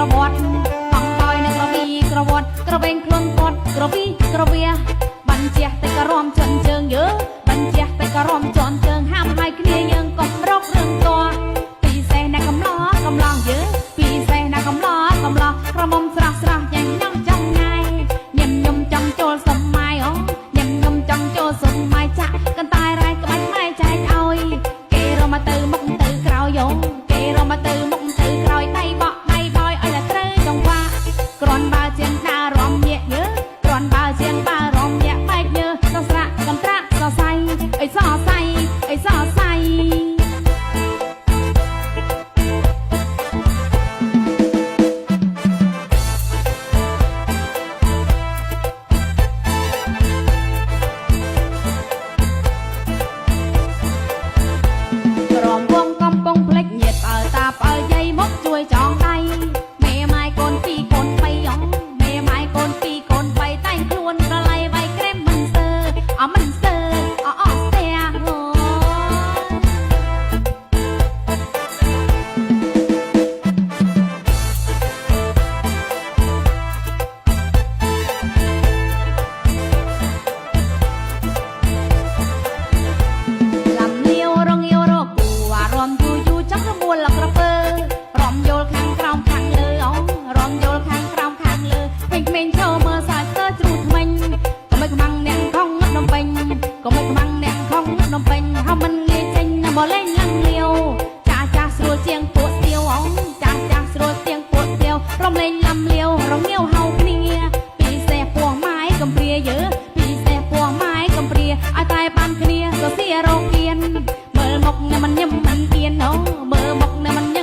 ระวดអំហើយនឹងក្រវីក្រវត្តក្រវែងខ្លួនគាត់ក្រវីក្រវាបាញ់ជះតែក៏រំជន់ជើងយើបាញ់ជះតែក៏រំជន់ជើងហាមហើយគ្នាយើងកុំរករឿងតពីសេះណាកំឡោកំឡោយើពីសេះណាកំឡោកំឡោក្រមុំស្រស់ស្រស់យ៉ាងញ៉ាំចង់ថ្ងៃញឹមញឹមចង់ចូលសម័យអូញឹមញឹមចង់ចូលសម័យចាក់កន្តែរ៉ៃក្បាច់ម៉ែចែកឲ្យគេរមទៅមុខទៅក្រោយយោគេរមទៅមុខទៅក្រោយដៃបក់ដៃបយឲ្យតែត្រូវចង្វាក់គ្រាន់បើជាងដើររំញាក់យើគ្រាន់បើជាងដើររំញាក់បែកយើសស្រាក់កន្ត្រាក់សរសៃអីសរសៃអីសរសៃជួយចងដៃមេម៉ាយកូនពីរកូនបីអងមេម៉ាយកូនពីរកូនបីតែងខ្លួនប្រឡៃបីក្រែមមិនស្ទើអមិនស្ទើអស្ទះហូលំលាវរងាវរកគូអារម្មណ៍យូរចាំរមួលក្រពើរំយល់ខាងក្រោមខាងលើអូរំយល់ខាងក្រោមខាងលើពេញក្មេងចូលមើលសាច់ទៅជ្រូថ្មិញក៏មិនខ្មាំងអ្នកខំនំពេញក៏មិនខ្មាំងអ្នកខំនំពេញហៅមិនងាយចេញណាបលេងលឹងលាវចាស់ចាស់ស្រួលជាងពួកស្ទាវអូចាស់ចាស់ស្រួលជាងពួកស្ទាវរំលេងលំលាវរងាវហៅគ្នាពីសេះពោះម៉ាយកំព្រាយើពីសេះពោះម៉ាយកំព្រាឲ្យតែបានគ្នាក៏សៀរោគៀនមើលមុខមិនញឹមមិនទៀនអូមើលមុខមិន